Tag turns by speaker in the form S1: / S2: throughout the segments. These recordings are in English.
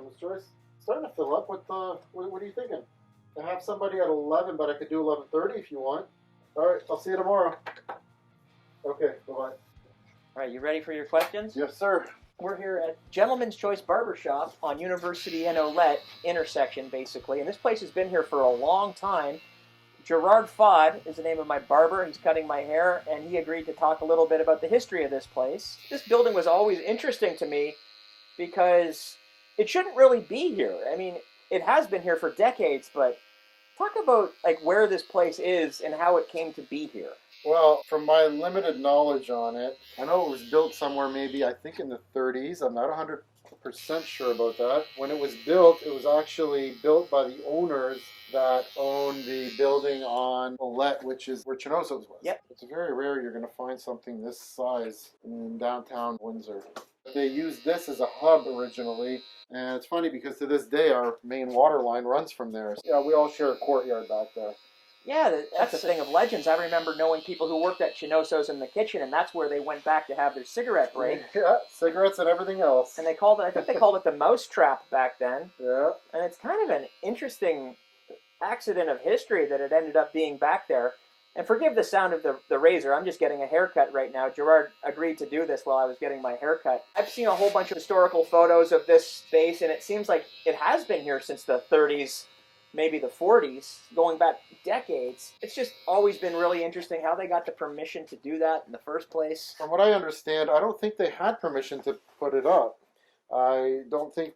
S1: Ms. Joyce. Starting to fill up. What are you thinking? I have somebody at 11, but I could do 11:30 if you want. All right, I'll see you tomorrow. Okay, bye-bye.
S2: All right, you ready for your questions?
S1: Yes, sir.
S2: We're here at Gentleman's Choice Barber Shop on University and Olette intersection, basically. And this place has been here for a long time. Gerard Fahd is the name of my barber. He's cutting my hair, and he agreed to talk a little bit about the history of this place. This building was always interesting to me because it shouldn't really be here. I mean, it has been here for decades, but talk about like where this place is and how it came to be here.
S1: Well, from my limited knowledge on it, I know it was built somewhere maybe, I think in the 30s. I'm not 100% sure about that. When it was built, it was actually built by the owners that owned the building on Olette, which is where Chinoso's was.
S2: Yep.
S1: It's very rare you're going to find something this size in downtown Windsor. They used this as a hub originally, and it's funny because to this day our main water line runs from there. So, yeah, we all share a courtyard back there.
S2: Yeah, that's a thing of legends. I remember knowing people who worked at Chinoso's in the kitchen, and that's where they went back to have their cigarette break.
S1: Yeah, cigarettes and everything else.
S2: And they called it, I think they called it the mouse trap back then.
S1: Yeah.
S2: And it's kind of an interesting accident of history that it ended up being back there. And forgive the sound of the razor. I'm just getting a haircut right now. Gerard agreed to do this while I was getting my haircut. I've seen a whole bunch of historical photos of this space, and it seems like it has been here since the 30s, maybe the 40s, going back decades. It's just always been really interesting how they got the permission to do that in the first place.
S1: From what I understand, I don't think they had permission to put it up. I don't think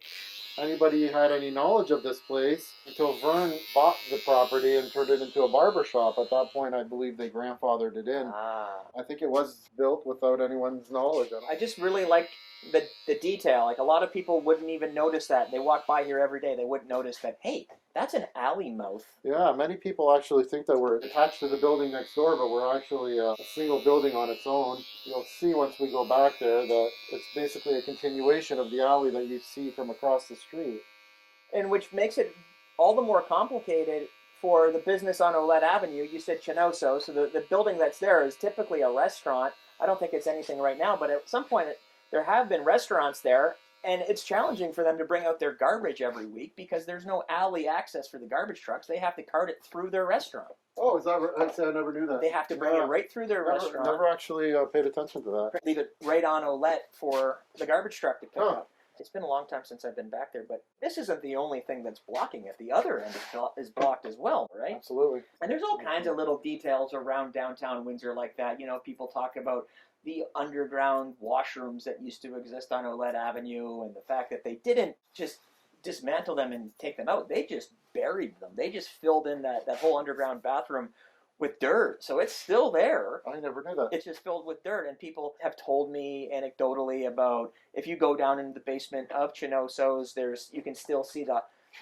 S1: anybody had any knowledge of this place until Vern bought the property and turned it into a barber shop. At that point, I believe they grandfathered it in. I think it was built without anyone's knowledge.
S2: I just really like the detail. Like a lot of people wouldn't even notice that. They walk by here every day. They wouldn't notice that, hey, that's an alley mouth.
S1: Yeah, many people actually think that we're attached to the building next door, but we're actually a single building on its own. You'll see once we go back there that it's basically a continuation of the alley that you see from across the street.
S2: And which makes it all the more complicated for the business on Olette Avenue. You said Chinoso, so the building that's there is typically a restaurant. I don't think it's anything right now, but at some point there have been restaurants there, and it's challenging for them to bring out their garbage every week because there's no alley access for the garbage trucks. They have to cart it through their restaurant.
S1: Oh, is that right? I never knew that.
S2: They have to bring it right through their restaurant.
S1: Never actually paid attention to that.
S2: Leave it right on Olette for the garbage truck to pick up. It's been a long time since I've been back there, but this isn't the only thing that's blocking it. The other end is blocked as well, right?
S1: Absolutely.
S2: And there's all kinds of little details around downtown Windsor like that. You know, people talk about the underground washrooms that used to exist on Olette Avenue and the fact that they didn't just dismantle them and take them out. They just buried them. They just filled in that whole underground bathroom with dirt. So it's still there.
S1: I never knew that.
S2: It's just filled with dirt. And people have told me anecdotally about if you go down into the basement of Chinoso's, you can still see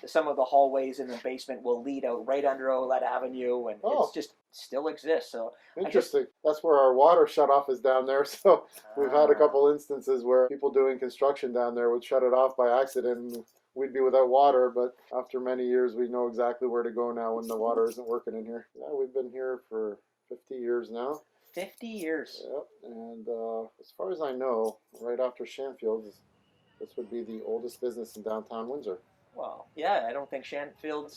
S2: some of the hallways in the basement will lead out right under Olette Avenue, and it's just still exists. So
S1: interesting. That's where our water shutoff is down there. So we've had a couple instances where people doing construction down there would shut it off by accident. And we'd be without water, but after many years, we know exactly where to go now when the water isn't working in here. Yeah, we've been here for 50 years now.
S2: 50 years.
S1: Yep. And as far as I know, right after Shanfield's, this would be the oldest business in downtown Windsor.
S2: Well, yeah, I don't think Shanfield's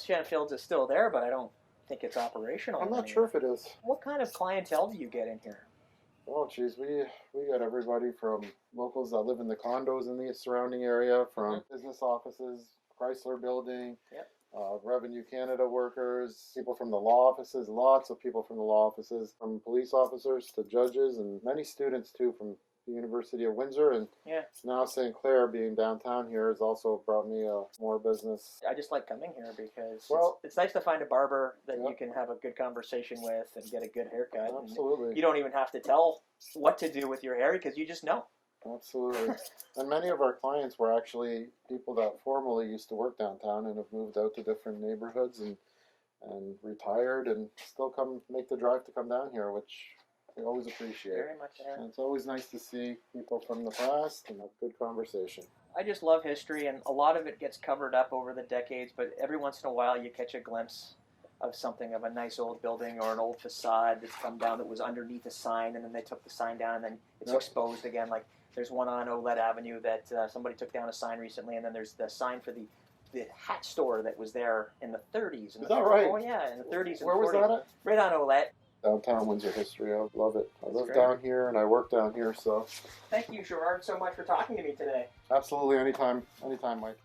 S2: is still there, but I don't think it's operational.
S1: I'm not sure if it is.
S2: What kind of clientele do you get in here?
S1: Oh, geez, we got everybody from locals that live in the condos in the surrounding area, from business offices, Chrysler Building, Revenue Canada workers, people from the law offices, lots of people from the law offices, from police officers to judges, and many students too from the University of Windsor, and now St. Clair being downtown here has also brought me more business.
S2: I just like coming here because it's nice to find a barber that you can have a good conversation with and get a good haircut.
S1: Absolutely.
S2: And you don't even have to tell what to do with your hair because you just know.
S1: Absolutely. And many of our clients were actually people that formerly used to work downtown and have moved out to different neighborhoods and retired and still come make the drive to come down here, which we always appreciate.
S2: Very much.
S1: And it's always nice to see people from the past and have good conversation.
S2: I just love history, and a lot of it gets covered up over the decades, but every once in a while you catch a glimpse of something, of a nice old building or an old facade that's come down that was underneath a sign, and then they took the sign down and then it's exposed again. Like There's one on Olette Avenue that somebody took down a sign recently, and then there's the sign for the hat store that was there in the 30s.
S1: Is that right?
S2: Oh yeah, in the 30s and 40s.
S1: Where was that at?
S2: Right on Olette.
S1: Downtown Windsor history. I love it. I live
S2: great.
S1: down here and I work down here, so.
S2: Thank you, Gerard, so much for talking to me today.
S1: Absolutely, anytime, Mike.